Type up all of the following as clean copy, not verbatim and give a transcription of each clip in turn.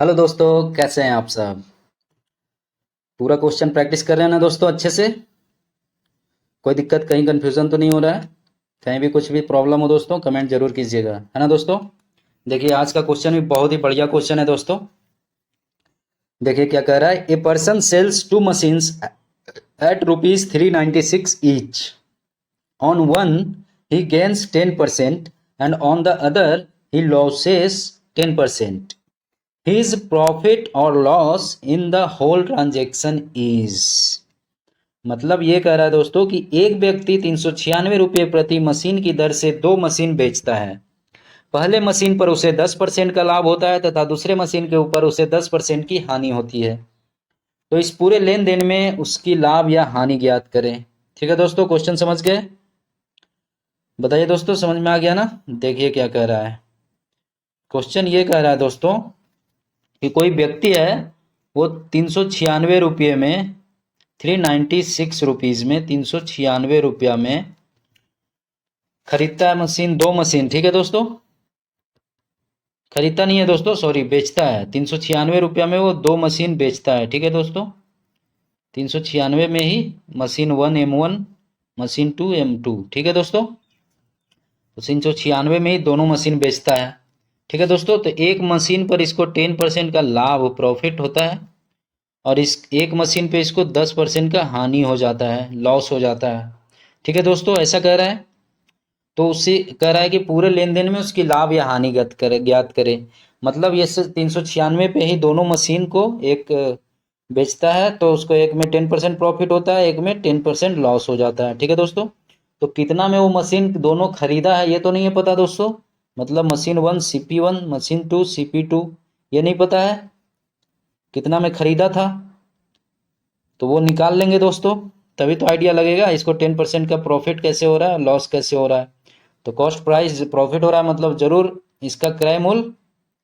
Hello दोस्तों, कैसे हैं आप सब। पूरा क्वेश्चन प्रैक्टिस कर रहे हैं ना दोस्तों अच्छे से। कोई दिक्कत, कहीं कंफ्यूजन तो नहीं हो रहा है। कहीं भी कुछ भी प्रॉब्लम हो दोस्तों कमेंट जरूर कीजिएगा, है ना दोस्तों। देखिए आज का क्वेश्चन भी बहुत ही बढ़िया क्वेश्चन है दोस्तों। देखिए क्या कह रहा है, a person sells two machines at ₹396 each. On one he gains 10% and on the other he loses 10%. His profit or loss in the whole transaction is। मतलब ये कह रहा है दोस्तों कि एक व्यक्ति 396 रुपये प्रति मशीन की दर से दो मशीन बेचता है। पहले मशीन पर उसे 10% का लाभ होता है तथा दूसरे मशीन के ऊपर उसे 10% की हानि होती है। तो इस पूरे लेन देन में उसकी लाभ या हानि ज्ञात करें। ठीक है दोस्तों, क्वेश्चन समझ गए। बताइए दोस्तों, समझ में आ गया ना। देखिए क्या कह रहा है, क्वेश्चन ये कह रहा है दोस्तों कि कोई व्यक्ति है, वो 396 रुपये में 396 रुपीज में 396 रुपया में खरीदता है मशीन, दो मशीन। ठीक है दोस्तों, खरीदता नहीं है दोस्तों, सॉरी, बेचता है। 396 रुपया में वो दो मशीन बेचता है। ठीक है दोस्तों, 396 में ही मशीन 1 M1, मशीन 2 M2। ठीक है दोस्तों, तो 396 में ही दोनों मशीन बेचता है। ठीक है दोस्तों, तो एक मशीन पर इसको 10% का लाभ प्रॉफिट होता है और इस एक मशीन पे इसको 10% का हानि हो जाता है, लॉस हो जाता है। ठीक है दोस्तों, ऐसा कह रहा है। तो उससे कह रहा है कि पूरे लेन देन में उसकी लाभ या हानि ज्ञात करे। मतलब ये 396 पे ही दोनों मशीन को एक बेचता है, तो उसको एक में 10% प्रॉफिट होता है, एक में 10% लॉस हो जाता है। ठीक है दोस्तों, तो कितना में वो मशीन दोनों खरीदा है ये तो नहीं है पता दोस्तों। मतलब मशीन 1 CP1, मशीन 2 CP2, ये नहीं पता है कितना में खरीदा था। तो वो निकाल लेंगे दोस्तों, तभी तो आइडिया लगेगा इसको 10% का प्रॉफिट कैसे हो रहा है, लॉस कैसे हो रहा है। तो कॉस्ट प्राइस प्रॉफिट हो रहा है मतलब जरूर इसका क्रय मूल्य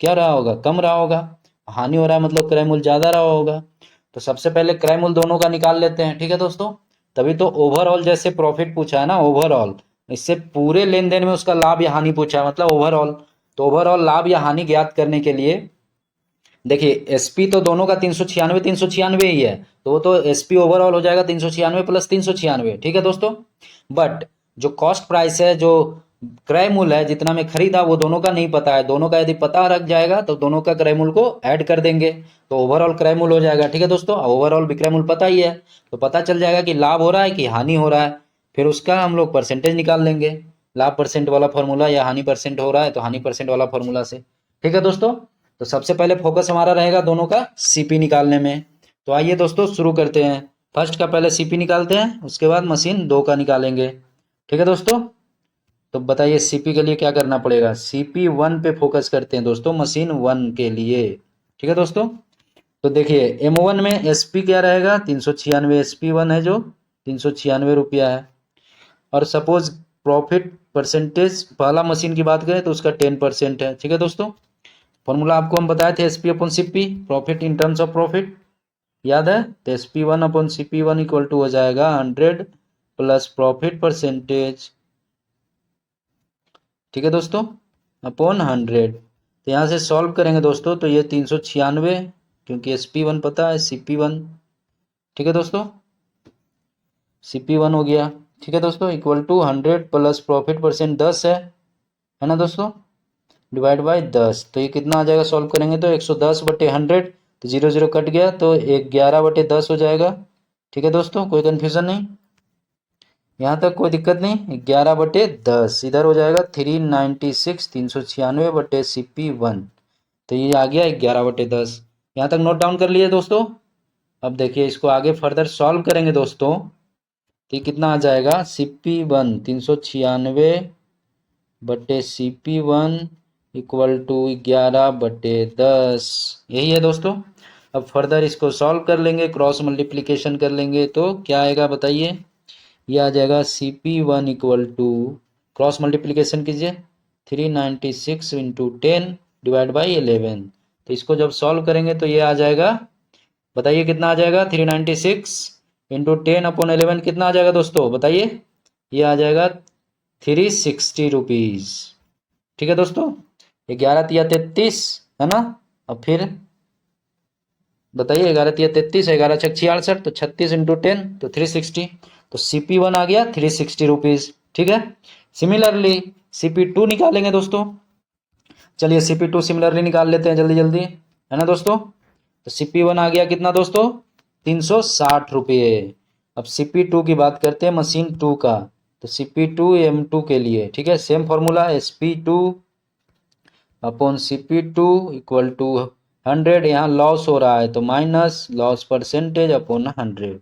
क्या रहा होगा, कम रहा होगा। हानि हो रहा है मतलब क्रय मूल्य ज्यादा रहा होगा। तो सबसे पहले क्रय मूल्य दोनों का निकाल लेते हैं। ठीक है दोस्तों, तभी तो ओवरऑल जैसे प्रॉफिट पूछा है ना, ओवरऑल, इससे पूरे लेन देन में उसका लाभ या हानि पूछा है, मतलब ओवरऑल। तो ओवरऑल लाभ या हानि ज्ञात करने के लिए देखिए एसपी तो दोनों का 396 ही है, तो वो तो एसपी ओवरऑल हो जाएगा 396 प्लस 396। ठीक है दोस्तों, बट जो कॉस्ट प्राइस है, जो क्रय मूल्य है, जितना में खरीदा, वो दोनों का नहीं पता है। दोनों का यदि पता रख जाएगा तो दोनों का क्रय मूल्य को ऐड कर देंगे, तो ओवरऑल क्रय मूल्य हो जाएगा। ठीक है दोस्तों, ओवरऑल विक्रय मूल्य पता ही है, तो पता चल जाएगा कि लाभ हो रहा है कि हानि हो रहा है। फिर उसका हम लोग परसेंटेज निकाल लेंगे, लाभ परसेंट वाला फॉर्मूला या हानि परसेंट हो रहा है तो हानि परसेंट वाला फॉर्मूला से। ठीक है दोस्तों, तो सबसे पहले फोकस हमारा रहेगा दोनों का सीपी निकालने में। तो आइए दोस्तों शुरू करते हैं। फर्स्ट का पहले सीपी निकालते हैं, उसके बाद मशीन 2 का निकालेंगे। ठीक है दोस्तों, तो बताइए सीपी के लिए क्या करना पड़ेगा। CP1 पे फोकस करते हैं दोस्तों, मशीन 1 के लिए। ठीक है दोस्तों, तो देखिए M1 में एसपी क्या रहेगा, 396। SP1 है जो 396 रुपया है। और सपोज प्रॉफिट परसेंटेज पहला मशीन की बात करें तो उसका 10% है। ठीक है दोस्तों, फॉर्मूला आपको हम बताए थे SP/CP, profit in terms of profit, याद है। तो SP1/CP1 इक्वल टू हो जाएगा 100 प्लस प्रॉफिट परसेंटेज। ठीक है दोस्तों, अपॉन 100। तो यहाँ से सॉल्व करेंगे दोस्तों, तो ये 396, क्योंकि SP1 पता है, CP1। ठीक है दोस्तों, CP1 हो गया। ठीक है दोस्तों, equal to 100 plus profit percent 10 है ना दोस्तों, डिवाइड बाय 10। तो ये कितना आ जाएगा, सॉल्व करेंगे तो 110/100, तो 0 0 कट गया तो 11/10 हो जाएगा। ठीक है दोस्तों, कोई कंफ्यूजन नहीं, यहाँ तक कोई दिक्कत नहीं। 11/10 इधर हो जाएगा 396, 396/CP1। तो ये आ गया 11/10। यहाँ तक नोट डाउन कर लिए दोस्तों। अब देखिए इसको आगे फर्दर सॉल्व करेंगे दोस्तों, तो ये कितना आ जाएगा, CP1 396/CP1 इक्वल टू 11/10। यही है दोस्तों। अब फर्दर इसको सॉल्व कर लेंगे, क्रॉस मल्टीप्लीकेशन कर लेंगे तो क्या आएगा बताइए। ये आ जाएगा CP1 equal to, cross multiplication कीजिए, 396 इंटू 10 डिवाइड बाई 11। तो इसको जब सॉल्व करेंगे तो ये आ जाएगा, बताइए कितना आ जाएगा, 396 इंटू 10/11 कितना आ जाएगा दोस्तों बताइए। ये आ जाएगा 360 रुपीज़। ठीक है दोस्तों, 11 तिया 33 है ना। अब फिर बताइए, 11×3 = 33, 11×6 = 66, तो 36 × 10 तो 360। तो CP1 आ गया 360 रुपीज। ठीक है। सिमिलरली CP2 निकालेंगे दोस्तों। चलिए CP2 सिमिलरली निकाल लेते हैं जल्दी जल्दी, है ना दोस्तों। तो CP1 आ गया कितना दोस्तों, 360 रुपये। अब CP2 की बात करते हैं, मशीन 2 का। तो CP2 M2 के लिए, ठीक है, same formula, SP2 upon CP2 equal to 100। यहाँ लॉस हो रहा है तो minus loss percentage upon 100।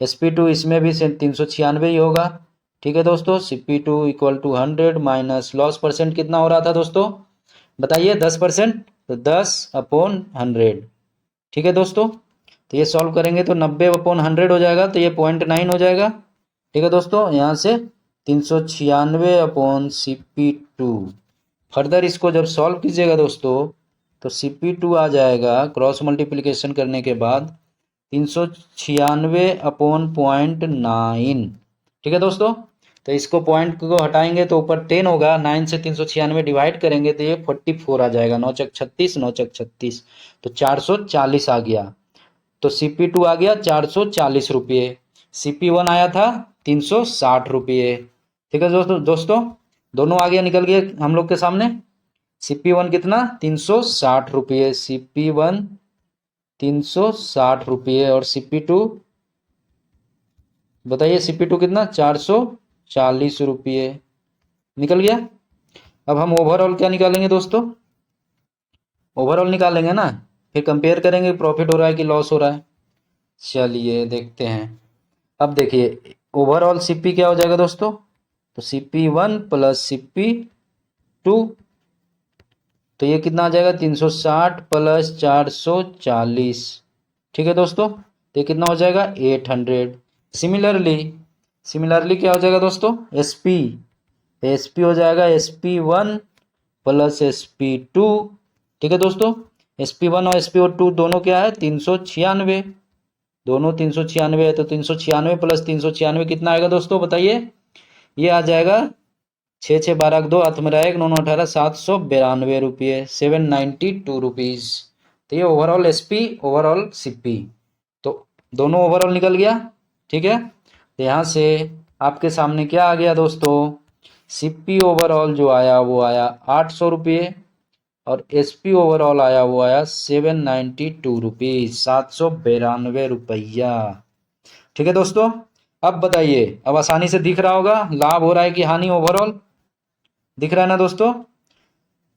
SP2 इसमें भी 396 ही होगा। ठीक है दोस्तों। CP2 equal to 100 minus loss percent कितना हो रहा था दोस्तों, बताइए, 10%। तो 10/100। ठीक है दोस्तों। तो ये सॉल्व करेंगे तो 90/100 हो जाएगा, तो ये 0.9 हो जाएगा। ठीक है दोस्तों। यहाँ से 396/CP2। फर्दर इसको जब सॉल्व कीजिएगा दोस्तों, तो CP2 आ जाएगा क्रॉस मल्टीप्लिकेशन करने के बाद 396/0.9। ठीक है दोस्तों। तो इसको पॉइंट को हटाएंगे तो ऊपर 10 होगा, 9 से 396 डिवाइड करेंगे तो ये 44 आ जाएगा। 9×6 = 36, 9×6 = 36, तो 440 आ गया। तो CP2 आ गया 440 रुपये, CP1 आया था 360 रुपये। ठीक है दोस्तों दोनों आ गया, निकल गए हम लोग के सामने। CP1 कितना, 360 रुपये, CP1 360 रुपये, और CP2 बताइए, CP2 कितना, 440 रुपये, निकल गया। अब हम ओवरऑल क्या निकालेंगे दोस्तों, ओवरऑल निकालेंगे ना, फिर कंपेयर करेंगे प्रॉफिट हो रहा है कि लॉस हो रहा है। चलिए देखते हैं। अब देखिए ओवरऑल CP क्या हो जाएगा दोस्तों, तो CP1 + CP2, तो ये कितना आ जाएगा, 360 + 440। ठीक है दोस्तों। तो ये कितना हो जाएगा, 800। सिमिलरली क्या हो जाएगा दोस्तों, SP हो जाएगा SP1 + SP2। ठीक है दोस्तों। SP1 और SP2 दोनों क्या है, 396, दोनों 396 है, तो 396 + 396 कितना आएगा दोस्तों, बताइए। ये आ जाएगा 6×6 = 12, 2 हाथ में रहा 1, 9 9 18, 792 रुपये, 792 रुपीज। तो ये ओवरऑल SP, ओवरऑल CP, तो दोनों ओवरऑल निकल गया। ठीक है। तो यहाँ से आपके सामने क्या आ गया दोस्तों, CP ओवरऑल जो आया वो आया 800 रुपये, और SP ओवरऑल आया वो आया 792 रुपीज, 792 रुपया। ठीक है दोस्तों। अब बताइए, अब आसानी से दिख रहा होगा लाभ हो रहा है कि हानि, ओवरऑल दिख रहा है ना दोस्तों।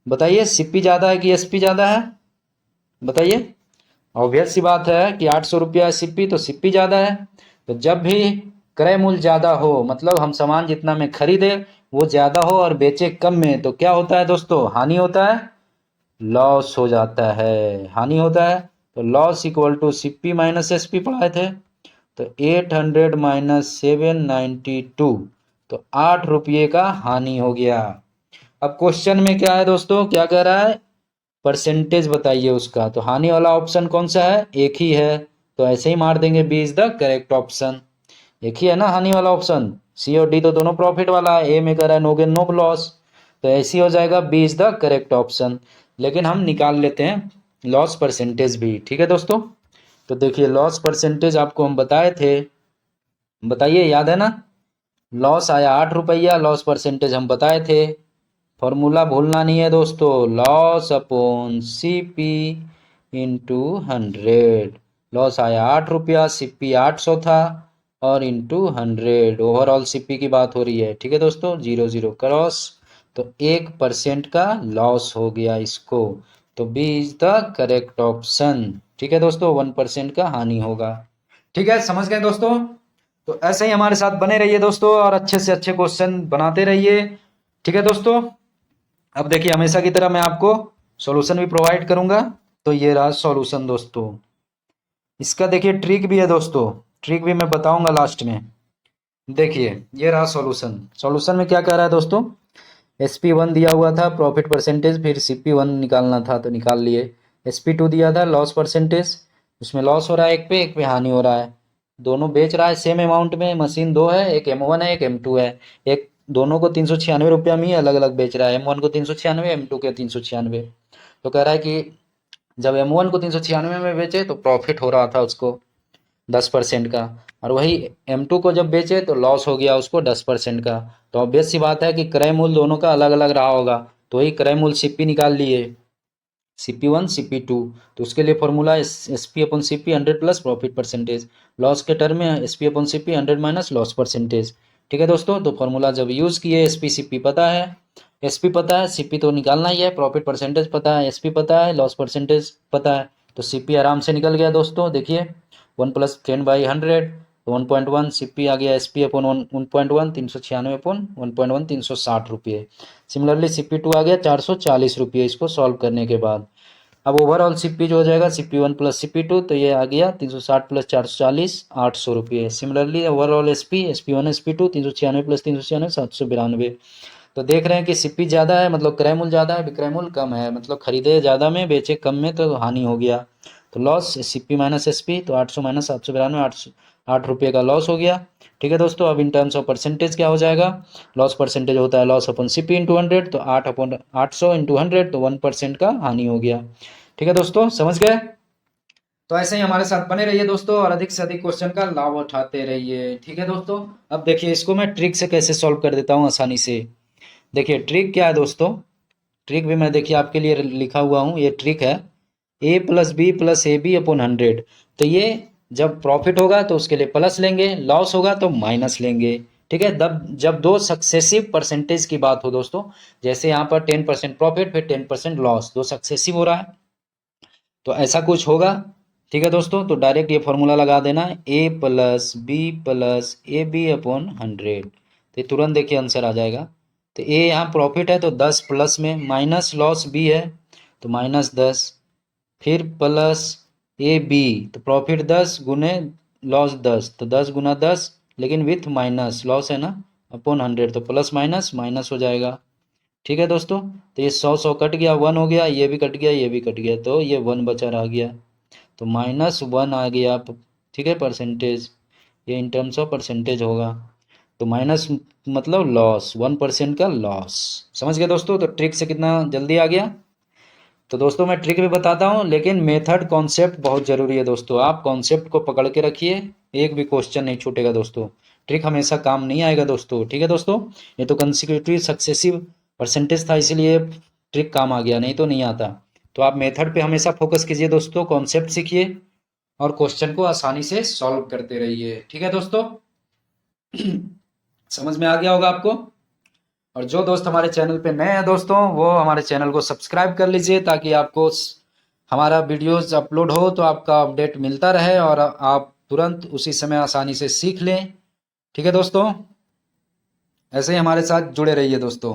बताइए CP ज़्यादा है कि SP ज़्यादा है, बताइए। ऑब्वियस सी बात है कि 800 रुपया CP, तो CP ज़्यादा है। तो जब भी क्रय मूल्य ज़्यादा हो, मतलब हम सामान जितना में खरीदे वो ज़्यादा हो और बेचे कम में, तो क्या होता है दोस्तों, हानि होता है, लॉस हो जाता है, हानि होता है। तो loss equal to CP - SP पढ़ाए थे। तो 800 - 792, तो 8 रुपये का हानि हो गया। अब क्वेश्चन में क्या है दोस्तों, क्या कह रहा है, परसेंटेज बताइए उसका। तो हानि वाला ऑप्शन कौन सा है, एक ही है, तो ऐसे ही मार देंगे, B is the correct option. एक ही है ना हानि वाला ऑप्शन, C और D तो दोनों प्रॉफिट वाला है, A में कह रहा है नो गेन नो लॉस, तो ऐसे ही हो जाएगा, B is the correct option. लेकिन हम निकाल लेते हैं लॉस परसेंटेज भी। ठीक है दोस्तों। तो देखिए लॉस परसेंटेज आपको हम बताए थे, बताइए, याद है ना। लॉस आया 8 रुपया, लॉस परसेंटेज हम बताए थे। फॉर्मूला भूलना नहीं है दोस्तों, loss upon CP into 100। Loss आया 8 रुपया, CP 800 था, और इंटू 100, ओवरऑल CP की बात हो रही है। ठीक है दोस्तों, 0 0 क्रॉस, तो 1% का लॉस हो गया इसको, तो B is the correct option. ठीक है दोस्तों, 1% का हानि होगा। ठीक है, समझ गए दोस्तों। तो ऐसे ही हमारे साथ बने रहिए दोस्तों, और अच्छे से अच्छे क्वेश्चन बनाते रहिए। ठीक है दोस्तों। अब देखिए हमेशा की तरह मैं आपको सॉल्यूशन भी प्रोवाइड करूंगा। तो ये रहा सॉल्यूशन दोस्तों। इसका देखिए ट्रिक भी है दोस्तों, ट्रिक भी मैं बताऊंगा लास्ट में। देखिए ये रहा सॉल्यूशन। सॉल्यूशन में क्या कह रहा है दोस्तों, SP1 दिया हुआ था प्रॉफिट परसेंटेज, फिर CP1 निकालना था तो निकाल लिए। SP2 दिया था लॉस परसेंटेज, उसमें लॉस हो रहा है, एक पे हानि हो रहा है। दोनों बेच रहा है सेम अमाउंट में, मशीन दो है, एक M1 है, एक M2 है। एक दोनों को 396 रुपया में ही अलग अलग बेच रहा है, M1 को 396, M2 के 396। तो कह रहा है कि जब M1 को 396 में बेचे तो प्रॉफिट हो रहा था उसको 10% का, और वही M2 को जब बेचे तो लॉस हो गया उसको 10% का। तो ऑब्वियस सी बात है कि क्रय मूल्य दोनों का अलग अलग रहा होगा, तो वही क्रय मूल्य सीपी निकाल लिए, CP1 CP2। तो उसके लिए formula SP upon CP 100 plus profit percentage, loss के टर्म में SP upon CP 100 minus loss percentage. ठीक है दोस्तों, तो फॉर्मूला जब यूज़ किए, SP CP पता है, SP पता है, CP तो निकालना ही है, प्रॉफिट परसेंटेज पता है, SP पता है, लॉस परसेंटेज पता है, तो CP आराम से निकल गया दोस्तों। देखिए 1 प्लस 10/100 तो 1.1, CP आ गया SP अपॉन 1.1 396 अपॉन 1.1 360 रुपये। सिमिलरली CP2 आ गया 440 रुपये इसको सॉल्व करने के बाद। अब ओवरऑल CP जो हो जाएगा CP1 प्लस CP2, तो ये आ गया 360 प्लस 440 800 रुपये। Similarly overall SP1 SP2 396 plus 396 792। तो देख रहे हैं कि CP ज़्यादा है मतलब क्रय मूल्य ज़्यादा है, विक्रय मूल्य कम है, मतलब खरीदे ज़्यादा में बेचे कम में तो हानि हो गया। तो लॉस CP माइनस SP, तो 800 माइनस 792 8 रुपये का लॉस हो गया। ठीक है दोस्तों, अब इन टर्म्स ऑफ परसेंटेज क्या हो जाएगा, लॉस परसेंटेज होता है लॉस अपॉन CP इंटू 100, तो 8 अपॉन 800 इंटू 100 तो 1% का हानि हो गया। ठीक है दोस्तों, समझ गए। तो ऐसे ही हमारे साथ बने रहिए दोस्तों और अधिक से अधिक क्वेश्चन का लाभ उठाते रहिए। ठीक है दोस्तों, अब देखिए इसको मैं ट्रिक से कैसे सॉल्व कर देता हूँ आसानी से। देखिए ट्रिक क्या है दोस्तों, ट्रिक भी मैं देखिए आपके लिए लिखा हुआ हूँ, ये ट्रिक है A plus B plus AB upon 100। तो ये जब प्रॉफिट होगा तो उसके लिए प्लस लेंगे, लॉस होगा तो माइनस लेंगे। ठीक है, जब दो सक्सेसिव परसेंटेज की बात हो दोस्तों, जैसे यहाँ पर 10% प्रॉफिट फिर 10% लॉस, दो सक्सेसिव हो रहा है तो ऐसा कुछ होगा। ठीक है दोस्तों, तो डायरेक्ट ये फॉर्मूला लगा देना, A plus B plus AB upon 100, तो ये तुरंत देखिए आंसर आ जाएगा। तो A यहाँ प्रॉफिट है तो 10 प्लस में, माइनस लॉस B है तो -10, फिर प्लस AB, तो प्रॉफिट 10 गुने लॉस 10, तो 10 गुना 10 लेकिन विथ माइनस लॉस है ना, अपॉन 100, तो प्लस माइनस माइनस हो जाएगा। ठीक है दोस्तों, तो ये 100 कट गया, 1 हो गया, ये भी कट गया, ये भी कट गया, तो ये 1 बचा रह गया, तो -1 आ गया। ठीक है, परसेंटेज, ये इन टर्म्स ऑफ परसेंटेज होगा, तो माइनस मतलब लॉस, 1% का लॉस। समझ गए दोस्तों, तो ट्रिक से कितना जल्दी आ गया। तो दोस्तों मैं ट्रिक भी बताता हूँ, लेकिन मेथड कॉन्सेप्ट बहुत ज़रूरी है दोस्तों, आप कॉन्सेप्ट को पकड़ के रखिए, एक भी क्वेश्चन नहीं छूटेगा दोस्तों। ट्रिक हमेशा काम नहीं आएगा दोस्तों। ठीक है दोस्तों, ये तो कंसेक्यूटिव सक्सेसिव परसेंटेज था इसलिए ट्रिक काम आ गया, नहीं तो नहीं आता। तो आप मेथड पे हमेशा फोकस कीजिए दोस्तों, कॉन्सेप्ट सीखिए और क्वेश्चन को आसानी से सॉल्व करते रहिए। ठीक है दोस्तों, समझ में आ गया होगा आपको। और जो दोस्त हमारे चैनल पे नए हैं दोस्तों, वो हमारे चैनल को सब्सक्राइब कर लीजिए ताकि आपको हमारा वीडियोस अपलोड हो तो आपका अपडेट मिलता रहे और आप तुरंत उसी समय आसानी से सीख लें। ठीक है दोस्तों, ऐसे ही हमारे साथ जुड़े रहिए दोस्तों।